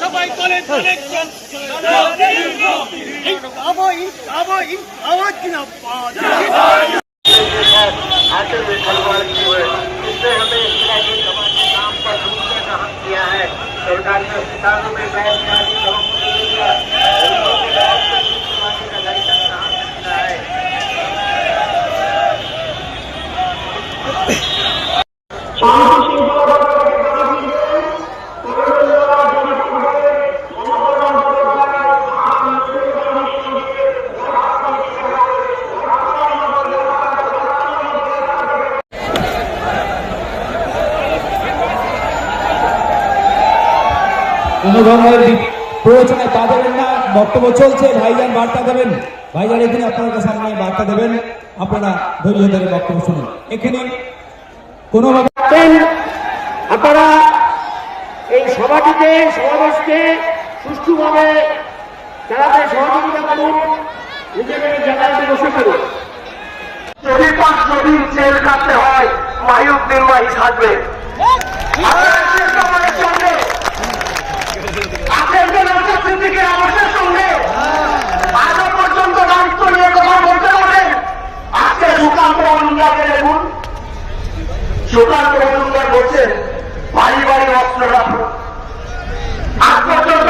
সবাই college connection आवाज की ना आखिर में खलवाड़ की हुए इससे हमें इस्लामी समाज के नाम पर दूसरे का हक किया है। सरकारी अस्पतालों में गैर बुनियादी কোনো ধরনের প্রয়োজনে তা দেবেন না। বক্তব্য চলছে, ভাইজান বার্তা দেবেন। ভাইজান এখানে আপনাদের সামনে বার্তা দেবেন, আপনারা ধৈর্য ধরে বক্তব্য শুনুন। এখানে কোনোভাবে আপনারা এই সভাটিতে সমাবেশকে সুষ্ঠুভাবে চালাতে সহযোগিতা করুন, নিজেদের জায়গায় বসে করুন। যদি 5 দিন জেল কাটতে হয় মাহিউদ্দিন মাহি থাকবে। আমাদের সঙ্গে আজও পর্যন্ত দায়িত্ব নিয়ে কথা বলতে পারেন। আজকে সুকান্ত মজুমদারকে দেখুন, সুকান্ত মজুমদার বলছেন বাড়ি বাড়ি অস্ত্র রাখুন। আজ পর্যন্ত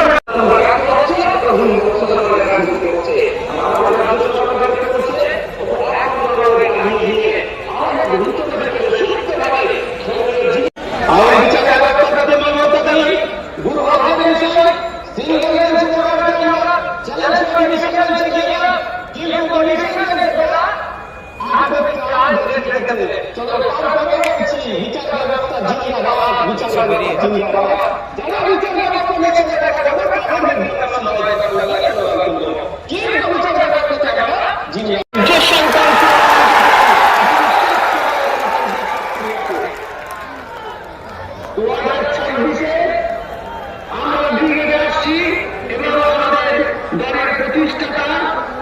প্রতিষ্ঠাতা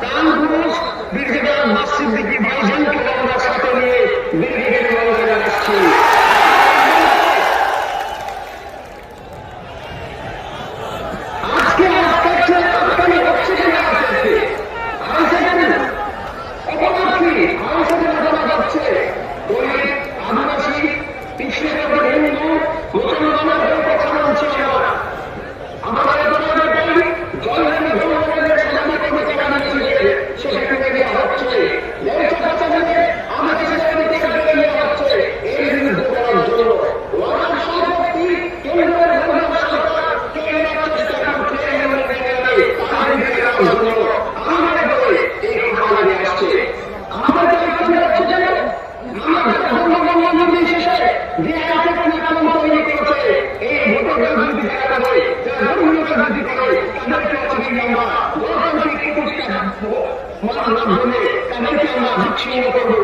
প্রাণ পুরুষ ব্রিগেডিয়ার মাসিদ দিদি ভাইজানকে আমরা সাথে নিয়ে ব্রিগেডিয়ার আসছি। আজকে আদিবাসী পিছিয়ে হিন্দু মুসলমানের কথা বলছে আমাদের সেখানে দেওয়া হচ্ছে আমাকে দেওয়া হচ্ছে এই বিরুদ্ধে করার জন্য তাদেরকে আমরা বিচ্ছিন্ন করবো।